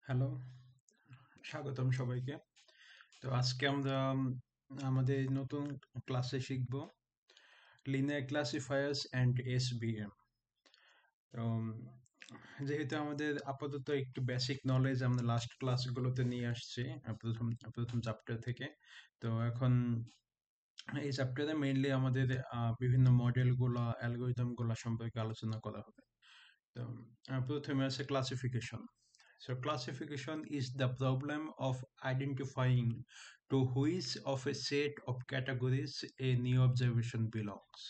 Hello, স্বাগতম সবাইকে। তো আজকে আমরা আমাদের নতুন ক্লাসে শিখব লিনিয়ার ক্লাসিফায়ার্স অ্যান্ড এসভিএম। তো যেহেতু আমাদের আপাতত একটু বেসিক নলেজ আমরা লাস্ট ক্লাসগুলোতে নিয়ে আসছি, প্রথম প্রথম চ্যাপ্টার থেকে। তো এখন এই চ্যাপ্টারে মেইনলি আমাদের বিভিন্ন মডেলগুলো অ্যালগরিদমগুলো সম্পর্কে আলোচনা করা হবে। তো প্রথমে আছে classification. So classification is the problem of identifying to which of a set of categories a new observation belongs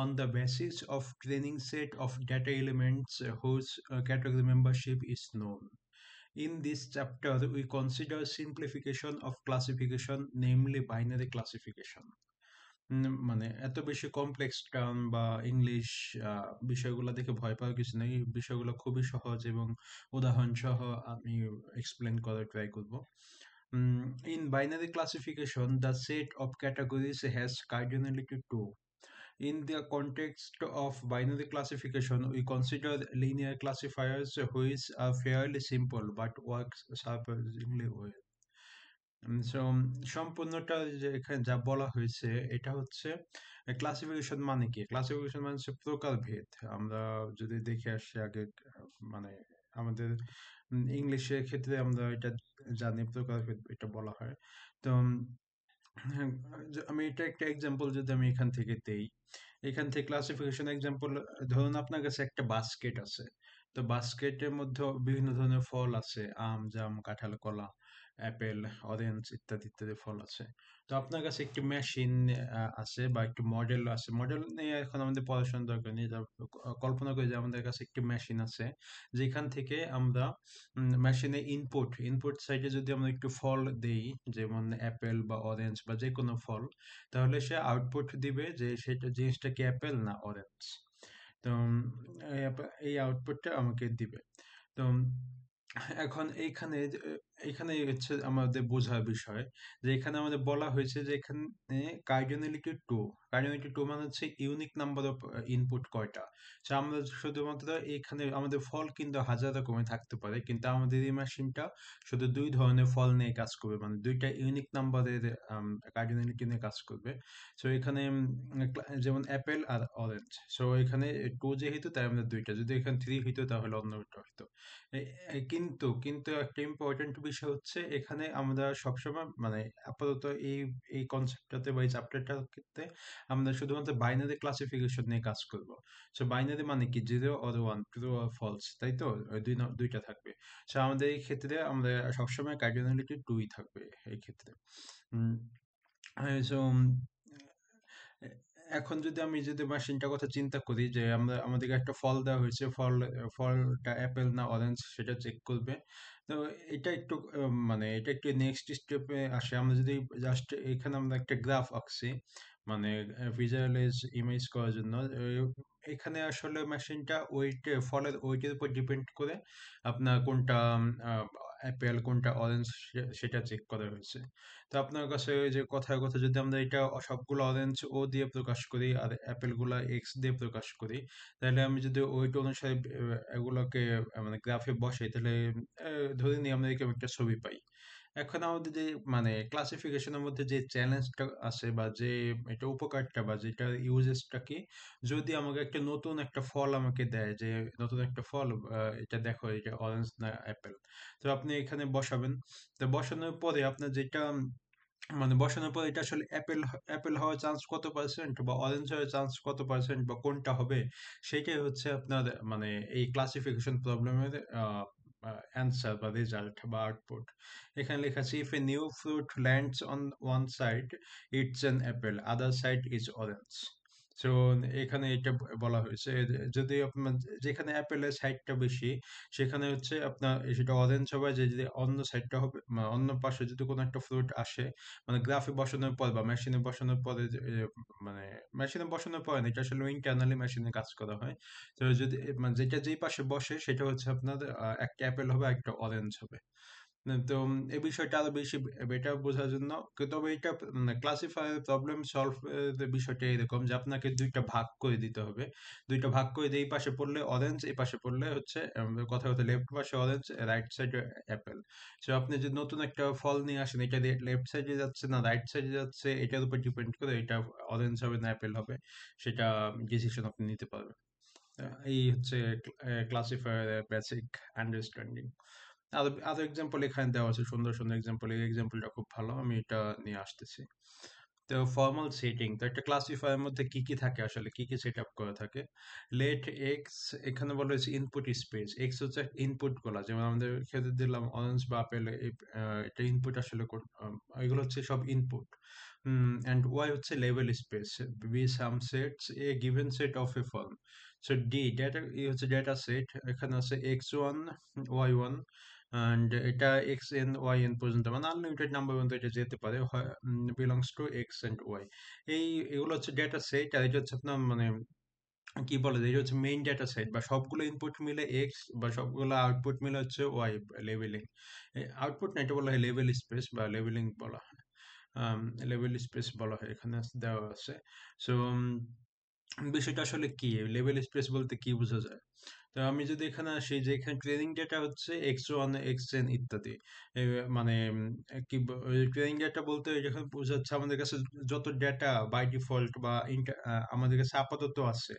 on the basis of training set of data elements whose category membership is known. In this chapter, we consider simplification of classification, namely binary classification. মানে এত বেশি complex term বা English বিষয়গুলো দেখে ভয় পাওয়ার কিছু নেই। এই বিষয়গুলো খুবই সহজ এবং উদাহরণ সহ আমি এক্সপ্লেন করার ট্রাই করব। In binary classification, the set of categories has cardinality 2. In the context of binary classification, we consider linear classifiers which are fairly simple but work surprisingly well. So সম্পূর্ণটা যে এখানে যা বলা হয়েছে এটা হচ্ছে ক্লাসিফিকেশন মানে কি? ক্লাসিফিকেশন মানে হচ্ছে প্রকারভেদ। আমরা যদি দেখে আসি আগে, মানে আমাদের ইংলিশের ক্ষেত্রে আমরা এটা জানি, প্রকারভেদ এটা বলা হয়। তো হ্যাঁ, আমি এটা একটা এক্সাম্পল যদি আমি এখান থেকে দেই, এখান থেকে ক্লাসিফিকেশন এক্সাম্পল, ধরুন আপনার কাছে একটা বাস্কেট আছে। তো বাস্কেটের মধ্যে বিভিন্ন ধরনের ফল আছে, আম, জাম, কাঁঠাল, কলা, অ্যাপেল, অরেঞ্জ ইত্যাদি ইত্যাদি ফল আছে। তো আপনার কাছে একটি মেশিন আছে বা একটি মডেল আছে। মডেল নিয়ে এখন আমাদের পড়াশোনার দরকার নেই। কল্পনা করি যে আমাদের কাছে একটি মেশিন আছে, যেখান থেকে আমরা মেশিনে ইনপুট সাইডে যদি আমরা একটু ফল দেই, যেমন অ্যাপেল বা অরেঞ্জ বা যে কোনো ফল, তাহলে সে আউটপুট দিবে যে সেটা জিনিসটা কি অ্যাপেল না অরেঞ্জ। তো এই আউটপুটটা আমাকে দিবে। তো এখন এইখানে হচ্ছে আমাদের বোঝার বিষয়, যে এখানে আমাদের বলা হয়েছে যে এখানে কার্ডিনালিটি টু। কার্ডিনালিটি টু মানে হচ্ছে ইউনিক নাম্বার অফ ইনপুট কয়টা। So আমরা শুধুমাত্র এখানে আমাদের ফল কিন্তু হাজার রকমের থাকতে পারে, কিন্তু আমাদের এই মেশিনটা শুধু দুই ধরনের ফল নিয়ে কাজ করবে, মানে দুইটা ইউনিক নাম্বারের কার্ডিনালিটি নিয়ে কাজ করবে। সো এখানে যেমন অ্যাপেল আর অরেঞ্জ, সো এখানে টু যেহেতু তাই আমাদের দুইটা, যদি এখানে থ্রি হইতো তাহলে অন্যটা হইতো। কিন্তু কিন্তু একটা ইম্পর্টেন্ট বিষয় হচ্ছে, এখানে আমরা সবসময় মানে আপাতত এই এই কনসেপ্টটাতে বা এই চ্যাপ্টারটাতে আমরা শুধুমাত্র বাইনারি ক্লাসিফিকেশন নিয়ে কাজ করব। সো বাইনারি মানে কি, zero or one, true or false, তাই তো? ওই দুইটা থাকবে। সো আমাদের এই ক্ষেত্রে আমরা সবসময় কার্ডিনালিটি টুই থাকবে এই ক্ষেত্রে। সো এখন যদি মেশিনটার কথা চিন্তা করি, যে আমাদেরকে একটা ফল দেওয়া হয়েছে, ফলটা অ্যাপেল না অরেঞ্জ সেটা চেক করবে। তো এটা একটু নেক্সট স্টেপে আসে। আমরা যদি জাস্ট এখানে আমরা একটা গ্রাফ আঁকছি, মানে ভিজুয়ালাইজ ইমেজ করার জন্য। এখানে আসলে মেশিনটা ফলের ওয়েটের উপর ডিপেন্ড করে আপনার কোনটা অ্যাপেল কোনটা অরেঞ্জ সেটা চেক করা হয়েছে। তো আপনার কাছে ওই যে কথার কথা, যদি আমরা এটা সবগুলো অরেঞ্জ ও দিয়ে প্রকাশ করি আর অ্যাপেল গুলা এক্স দিয়ে প্রকাশ করি, তাহলে আমি যদি ওইটা অনুসারে এগুলোকে মানে গ্রাফে বসাই, তাহলে ধরে নিই আমরা এরকম একটা ছবি পাই। এখন আমাদের যে মানে ক্লাসিফিকেশনের মধ্যে যে চ্যালেঞ্জটা আছে বা যে এটা উপকারটা বা যেটা ইউজেসটা কি, যদি আমাকে একটা নতুন একটা ফল আমাকে দেয়, যে নতুন একটা ফল, এটা দেখো এটা অরেঞ্জ না অ্যাপেল, তো আপনি এখানে বসাবেন। তো বসানোর পরে আপনার যেটা মানে বসানোর পর এটা আসলে অ্যাপেল হওয়ার চান্স কত পার্সেন্ট বা অরেঞ্জ হওয়ার চান্স কত পার্সেন্ট বা কোনটা হবে, সেটাই হচ্ছে আপনার মানে এই ক্লাসিফিকেশন প্রবলেমের অ্যান্সার বা রেজাল্ট বা আউটপুট। এখানে লেখা আছে, if a new fruit lands on one side it's an Apple, other side is orange. So এখানে এটা বলা হয়েছে যদি আপনার যেখানে অ্যাপেলের সাইডটা বেশি, সেখানে হচ্ছে আপনার সেটা অরেঞ্জ হবে। যে যদি অন্য সাইডটা হবে, অন্য পাশে যদি কোনো একটা ফ্রুট আসে, মানে গ্রাফে বসানোর পর বা মেশিনে বসানোর পরে মানে মেশিনে বসানোর পরে না, এটা আসলে ইন্টারনালি মেশিনে কাজ করা হয়। তো যদি মানে যেটা যেই পাশে বসে সেটা হচ্ছে আপনার একটা অ্যাপেল হবে একটা অরেঞ্জ হবে। তো এই বিষয়টা আরো বেশি বেটার বোঝার জন্য তবে এটা ক্লাসিফায়ার প্রবলেম সলভ বিষয়টা এরকম যে আপনাকে দুইটা ভাগ করে দিতে হবে। দুইটা ভাগ করে দিয়ে এই পাশে পড়লে অরেঞ্জ, এই পাশে পড়লে হচ্ছে কথা কথা লেফট পাশে অরেঞ্জ, রাইট সাইডে অ্যাপেল। সো আপনি যদি নতুন একটা ফল নিয়ে আসেন, এটা লেফট সাইডে যাচ্ছে না রাইট সাইডে যাচ্ছে, এটার উপর ডিপেন্ড করে এটা অরেঞ্জ হবে না অ্যাপেল হবে, সেটা ডিসিশন আপনি নিতে পারবেন। এই হচ্ছে ক্লাসিফায়ারের বেসিক আন্ডারস্ট্যান্ডিং। আরো আরো এক্সাম্পল এখানে দেওয়া আছে, সুন্দর সুন্দর এক্সাম্পল। এই এক্সাম্পলটা খুব ভালো, আমি এটা নিয়ে আসতেছি। তো ফর্মাল সেটিং, তো একটা ক্লাসিফায়ার মধ্যে কি কি থাকে আসলে, কি কি সেট আপ করা থাকে। লেট এক্স, এখানে বলা হয়েছে ইনপুট স্পেস। এক্স হচ্ছে ইনপুট গুলা, যেমন আমাদের খেতে দিলাম অরেঞ্জ বা আপেল, এটা ইনপুট আসলে এগুলো হচ্ছে সব ইনপুট। অ্যান্ড ওয়াই হচ্ছে level space, B some sets a given set of a form. So D data, E হচ্ছে ডেটা সেট, এখানে আছে X one Y one, and এটা এক্স এন ওয়াই এন পর্যন্ত, মানে আনলিমিটেড নাম্বার পর্যন্ত এটা যেতে পারে, belongs to X and Y. এগুলো হচ্ছে ডেটা সেট, আর এটা হচ্ছে আপনার মানে কি বলে যে এটা হচ্ছে মেইন ডেটা সেট, বা সবগুলো ইনপুট মিলে এক্স, বা সবগুলো আউটপুট মিলে হচ্ছে ওয়াই। লেভেলিং, আউটপুট না, এটা বলা হয় লেভেল স্পেস বা লেভেলিং বলা হয়। লেভেল স্পেস বলা হয়, এখানে দেওয়া আছে। সো বিষয়টা আসলে কি, লেভেল স্পেস বলতে কি বোঝা যায়। তো আমি যদি এখানে আসি, যে এখানে ট্রেনিং ডেটা হচ্ছে এক্স ওয়ান এক্স এন ইত্যাদি। মানে কি ট্রেনিং ডেটা বলতে যখন বোঝাচ্ছে আমাদের কাছে যত ডেটা বাই ডিফল্ট বা আমাদের কাছে আপাতত আছে,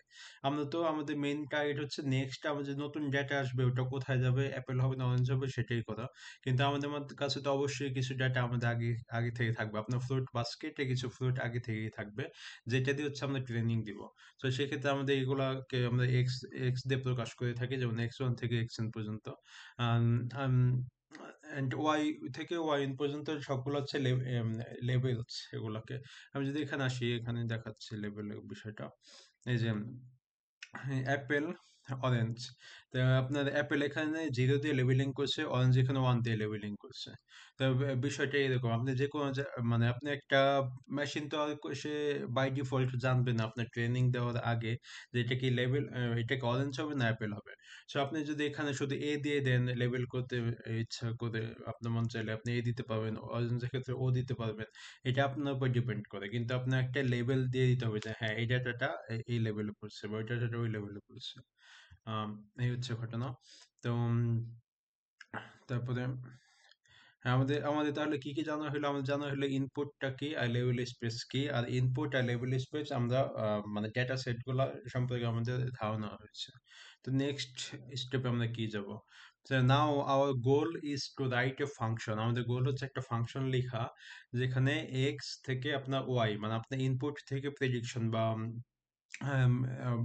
আমরা তো আমাদের মেইন টার্গেট হচ্ছে নেক্সট আমার যে নতুন ডেটা আসবে ওটা কোথায় যাবে, অ্যাপেল হবে না অরেঞ্জ হবে, সেটাই কথা। কিন্তু আমাদের কাছে তো অবশ্যই কিছু ডেটা আমাদের আগে আগে থেকে থাকবে, আপনার ফ্রুট বাস্কেটে কিছু ফ্রুট আগে থেকেই থাকবে, যেটা দিয়ে হচ্ছে আমরা ট্রেনিং দিব। তো সেক্ষেত্রে আমাদের এগুলাকে আমরা এক্স এক্স দিয়ে প্রকাশ করে থাকি, যেমন এক্স ওয়ান থেকে এক্স এন পর্যন্ত। অ্যান্ড ওয়াই থেকে ওয়াই এন পর্যন্ত সবগুলো হচ্ছে লেভেলস এগুলাকে। আমি যদি এখানে আসি, এখানে দেখাচ্ছি লেভেলের বিষয়টা। এই যে অ্যাপেল, অরেঞ্জ। তো আপনার অ্যাপেল এখানে জিরো দিয়ে লেবেলিং করছে, অরেঞ্জ এখানে ওয়ান দিয়ে লেবেলিং করছে। তো বিষয়টা এরকম, আপনি যে কোনো মানে আপনি একটা মেশিন তো আর সে বাই ডিফল্ট জানবে না আপনার ট্রেনিং দেওয়ার আগে যে এটা কি লেবেল, এটা কি অরেঞ্জ হবে না অ্যাপেল হবে। সো আপনি যদি এখানে শুধু এ দিয়ে দেন লেবেল করতে ইচ্ছা করে, আপনার মন চাইলে আপনি এ দিতে পারবেন, অরেঞ্জের ক্ষেত্রে ও দিতে পারবেন। এটা আপনার উপর ডিপেন্ড করে, কিন্তু আপনার একটা লেবেল দিয়ে দিতে হবে যে হ্যাঁ এই ডাটাটা এই লেভেলে পড়ছে বা ওই ডাটাটা ওই লেভেলে পড়ছে। আম, এই হচ্ছে ঘটনা। তো তারপরে হ্যাঁ, আমাদের আমাদের তাহলে কি কি জানা হলো, আমাদের জানা হলো ইনপুটটা কি আর লেভেল স্পেস কি, আর ইনপুট আর লেভেল স্পেস আমরা মানে ডেটা সেট গুলা সম্পর্কে আমাদের ধারণা হয়েছে। তো নেক্সট স্টেপে আমরা কি যাব। Now our goal is to write a function, আমাদের গোল হচ্ছে একটা ফাংশন লেখা, যেখানে এক্স থেকে আপনার ওয়াই, মানে আপনার ইনপুট থেকে প্রেডিকশন বা আম, আম,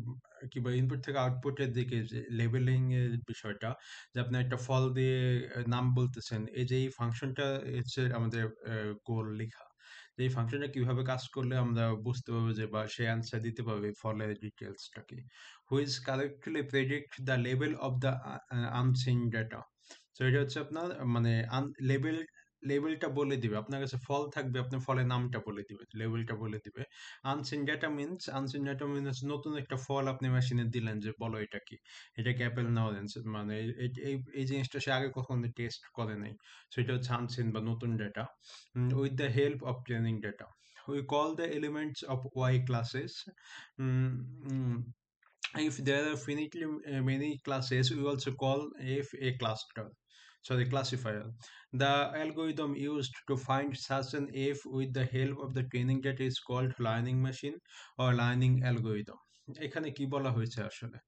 কি বলে ইনপুট থেকে আউটপুটের দিকে যে লেবেলিং এর বিষয়টা, যে আপনি একটা ফল দিয়ে নাম বলতেছেন, এই যে এই ফাংশনটা হচ্ছে আমাদের গোল লেখা। যে এই ফাংশনটা কিভাবে কাজ করলে আমরা বুঝতে পারবো যে, বা সে অ্যান্সার দিতে পারবে ফলের ডিটেলসটা কি। Which correctly predict the level of the unseen data. তো এটা হচ্ছে আপনার মানে লেভেল, লেভেলটা বলে দিবে, আপনার কাছে ফল থাকবে, আপনার ফলের নামটা বলে দিবে, লেভেলটা বলে দিবে। আনসিন ডেটা মিনস নতুন একটা ফল আপনি মেশিনে দিলেন যে বলো এটা কি, এটা কি অ্যাপেল না অরেঞ্জ, মানে এই জিনিসটা সে আগে কখনো টেস্ট করে নাই। সেটা হচ্ছে আনসিন বা নতুন data. With the help of training data we call the elements of y classes. Mm, mm, if there are finitely many classes, we also call if a cluster, sorry, classifier. The algorithm used to find such an f with the help of the training data is called learning machine or learning algorithm. এখানে কি বলা হয়েছে আসলে,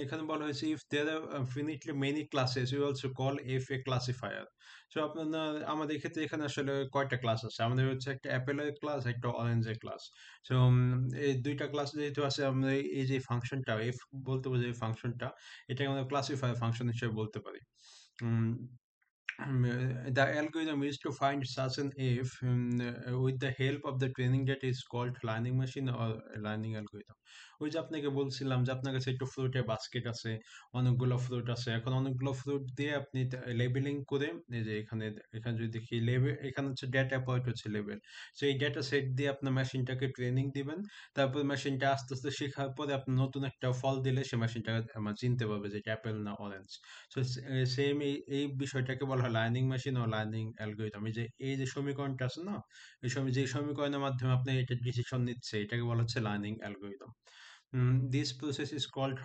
এখানে বলা হয়েছে if there are finitely many classes we also call f a classifier. So আপনার আমাদের ক্ষেত্রে এখানে আসলে কয়টা ক্লাস আছে, আমাদের হচ্ছে একটা অ্যাপেলের ক্লাস, একটা অরেঞ্জের ক্লাস। সো এই দুইটা ক্লাস যেহেতু আছে, আমরা এই যে ফাংশনটা এফ বলতে বোঝায় এই ফাংশনটা, এটাকে আমরা ক্লাসিফায়ার ফাংশন হিসেবে বলতে পারি। উম, the algorithm is to find such an if with the help of the training data is called learning machine or learning algorithm. ওই যে আপনাকে বলছিলাম যে আপনার কাছে একটু ফ্রুটের বাস্কেট আছে, অনেকগুলো ফ্রুট আছে, এখন অনেকগুলো ফ্রুট দিয়ে আপনি লেবেলিং করে, এই যে এখানে এখানে যদি দেখি লেবেল, এখানে হচ্ছে ডেটা পয়েন্ট হচ্ছে লেবেল। সো এই ডেটা সেট দিয়ে আপনার মেশিনটাকে ট্রেনিং দিবেন, তারপর মেশিনটা আস্তে আস্তে শেখার পরে আপনি নতুন একটা ফল দিলে সে মেশিনটা চিনতে পারবে যে এটা অ্যাপেল না অরেঞ্জ। সো সেম এই এই বিষয়টাকে বলা বলা হয় লার্নিং মেশিন ও লার্নিং অ্যালগরিদম। এই যে সমীকরণটা আছে না, যে সমীকরণের মাধ্যমে আপনি এটা ডিসিশন নিচ্ছে, এটাকে বলা হচ্ছে learning algorithm. This process is called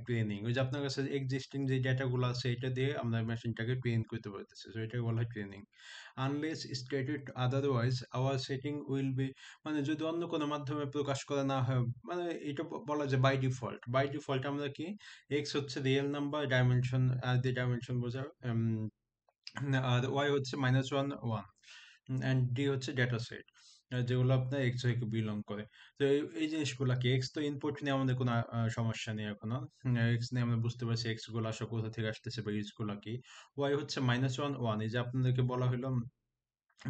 training. ওই যে আপনার কাছে এক্সিস্টিং যে ডেটাগুলো আছে এটা দিয়ে আমরা মেশিনটাকে ট্রেন করতে পারতেছি, তো এটাকে বলা হয় training. Unless stated otherwise our setting will be, মানে যদি অন্য কোনো মাধ্যমে প্রকাশ করা না হয়, মানে এটা বলা যায় বাই ডিফল্ট আমরা কি, এক্স হচ্ছে রিয়েল নাম্বার ডাইমেনশন, আর দি ডাইমেনশন বোঝায়, আর ওয়াই হচ্ছে -1 1, অ্যান্ড ডি হচ্ছে ডেটা সেট যেগুলো আপনার এক্স থেকে বিলং করে। তো এই জিনিসগুলা কি, এক্স তো ইনপুট নিয়ে আমাদের কোনো সমস্যা নেই এখনো। এক্স নিয়ে আমরা বুঝতে পারছি এক্স গুলো আসলে কোথা থেকে আসতেছে বা ইউজ গুলা কি। ওয়াই হচ্ছে -1 1, এই যে আপনাদেরকে বলা হলো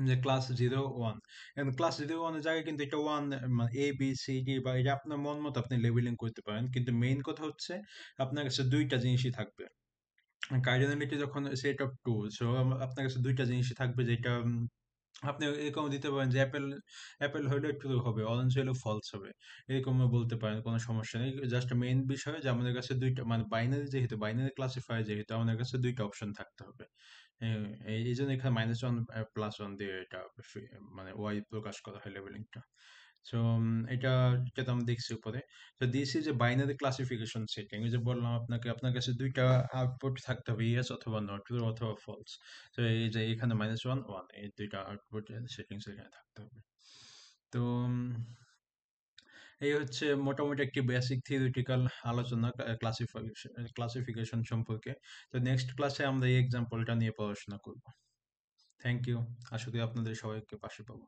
যে ক্লাস 0 1, এখন ক্লাস 0 1 এর জায়গায় কিন্তু এটা one, A B C D বা এটা আপনার মন মতো আপনি লেবেলিং করতে পারেন, কিন্তু মেইন কথা হচ্ছে আপনার কাছে দুইটা জিনিসই থাকবে। কার্ডিনালিটি যখন সেট অফ টু, সো আপনার কাছে দুইটা জিনিসই থাকবে, যেটা আপনি এরকম দিতে পারেন যে অ্যাপেল অ্যাপেল হলে ট্রু হবে, অরেঞ্জ হলে ফলস হবে, এরকম বলতে পারেন, কোনো সমস্যা নেই। জাস্ট মেইন বিষয় যে আমাদের কাছে দুইটা, মানে বাইনারি, যেহেতু বাইনারি ক্লাসিফায়ার, যেহেতু আমাদের কাছে দুইটা অপশন থাকতে হবে। এই জন্য এখানে -1 + 1 দিয়ে এটা মানে ওয়াই প্রকাশ করা হয় লেবেলিংটা। সো এটা যেটা আমরা দেখছি উপরে। তো this is a binary classification setting. ওই যে বললাম আপনাকে, আপনার কাছে দুইটা আউটপুট থাকতে হবে, ইয়েস অথবা নো, ট্রু অথবা ফলস। তো এই যে এখানে -1 1, এই দুইটা আউটপুট সেটিংস এখানে থাকতে হবে। তো এই হচ্ছে মোটামুটি একটি বেসিক থিওরিটিক্যাল আলোচনা ক্লাসিফিকেশন সম্পর্কে। তো নেক্সট ক্লাসে আমরা এই এক্সাম্পলটা নিয়ে পড়াশোনা করব। Thank you. আশা করি আপনাদের সবাইকে পাশে পাবো।